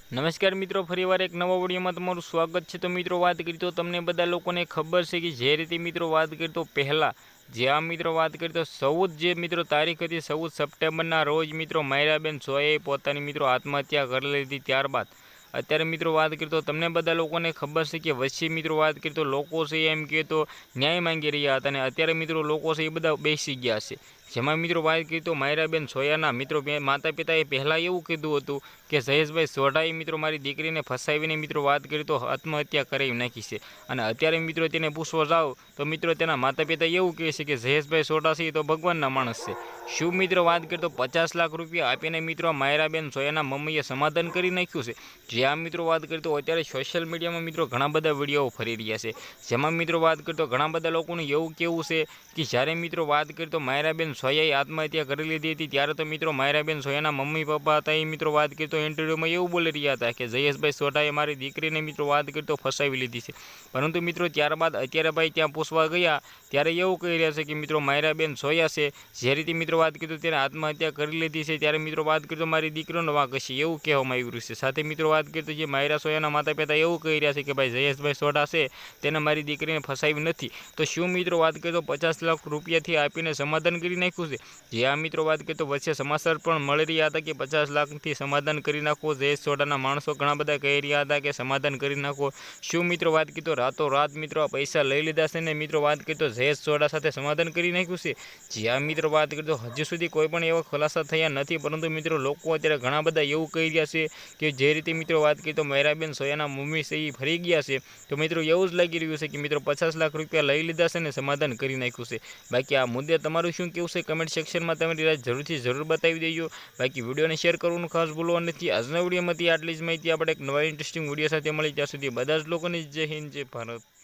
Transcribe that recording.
નમસ્કાર મિત્રો, ફરીવાર એક નવા વિડીયોમાં તમારું સ્વાગત છે। તો મિત્રો વાત કરી તો તમને બધા લોકોને ખબર છે કે જે રીતે મિત્રો વાત કરી તો પહેલાં જે આ મિત્રો વાત કરી તો 14 જે મિત્રો તારીખ હતી 14 સપ્ટેમ્બરના રોજ મિત્રો માયરાબેન સોયાએ પોતાની મિત્રો આત્મહત્યા કરી લીધી। ત્યારબાદ અત્યારે મિત્રો વાત કરી તો તમને બધા લોકોને ખબર છે કે વચ્ચે મિત્રો વાત કરી તો લોકો છે એમ કે તો ન્યાય માંગી રહ્યા હતા અને અત્યારે મિત્રો લોકો છે એ બધા બેસી ગયા છે। જેમાં મિત્રો વાત કરી તો માયરાબેન સોયાના મિત્રો માતા પિતાએ પહેલાં એવું કીધું હતું કે જયેશભાઈ સોઢાએ મિત્રો મારી દીકરીને ફસાવીને મિત્રો વાત કરી તો આત્મહત્યા કરાવી નાખી છે અને અત્યારે મિત્રો તેને પૂછવા જાઓ તો મિત્રો તેના માતા પિતા એવું કહે છે કે જયેશભાઈ સોઢા છે તો ભગવાનના માણસ છે। શું મિત્રો વાત કરી તો 50 લાખ રૂપિયા આપીને મિત્રો માયરાબેન સોયાના મમ્મીએ સમાધાન કરી નાખ્યું છે। જે આ મિત્રો વાત કરી તો અત્યારે સોશિયલ મીડિયામાં મિત્રો ઘણા બધા વિડીયો ફરી રહ્યા છે। જેમાં મિત્રો વાત કરી તો ઘણા બધા લોકોનું એવું કહેવું છે કે જ્યારે મિત્રો વાત કરી તો માયરાબેન સોયાએ આત્મહત્યા કરી લીધી હતી ત્યારે તો મિત્રો માયરાબેન સોયાના મમ્મી પપ્પા હતા એ મિત્રો વાત કરી તો ઇન્ટરવ્યૂમાં એવું બોલી રહ્યા હતા કે જયેશભાઈ સોઢાએ મારી દીકરીને મિત્રો વાત કરી તો ફસાવી લીધી છે। પરંતુ મિત્રો ત્યારબાદ અત્યારે ભાઈ ત્યાં પૂછવા ગયા ત્યારે એવું કહી રહ્યા છે કે મિત્રો માયરાબેન સોયા છે જે રીતે મિત્રો વાત કરી તો તેને આત્મહત્યા કરી લીધી છે ત્યારે મિત્રો વાત કરી તો મારી દીકરીનો વાંક હશે એવું કહેવામાં આવ્યું છે। સાથે મિત્રો વાત કરી તો જે માયરા સોયાના માતા પિતા એવું કહી રહ્યા છે કે ભાઈ જયેશભાઈ સોઢા છે તેને મારી દીકરીને ફસાવી નથી। તો શું મિત્રો વાત કરી તો 50 લાખ રૂપિયાથી આપીને સમાધાન કરી નાખ્યું છે। જે આ મિત્રો વાત કરી તો વચ્ચે સમાચાર પણ મળી રહ્યા હતા કે 50 લાખથી સમાધાન કરી નાખો। જયેશ સોઢાના માણસો ઘણા બધા કહી રહ્યા હતા કે સમાધાન કરી નાખો। શું મિત્રો વાત કરી તો રાતોરાત મિત્રો આ પૈસા લઈ લીધા છે ને મિત્રો વાત કરી તો જયેશ સોઢા સાથે સમાધાન કરી નાખ્યું છે। જે આ મિત્રો વાત કરી તો હજુ સુધી કોઈ પણ એવા ખુલાસા થયા નથી, પરંતુ મિત્રો લોકો અત્યારે ઘણા બધા એવું કહી રહ્યા છે કે જે રીતે મિત્રો વાત કરી તો માયરાબેન સોયાના મમ્મી છે એ ફરી ગયા છે। તો મિત્રો એવું જ લાગી રહ્યું છે કે મિત્રો 50 લાખ રૂપિયા લઈ લીધા છે ને સમાધાન કરી નાખ્યું છે। બાકી આ મુદ્દે તમારું શું કહેવું છે કમેન્ટ સેક્શનમાં તમારી રાય જરૂર બતાવી દેજો। બાકી વિડીયોને શેર કરવાનું ખાસ ભૂલવાનું નથી। આજના વિડીયોમાંથી આટલી જ માહિતી, આપણે એક નવા ઇન્ટરેસ્ટિંગ વિડીયો સાથે મળી, ત્યાં સુધી બધા જ લોકોને જય હિન્દ જય ભારત।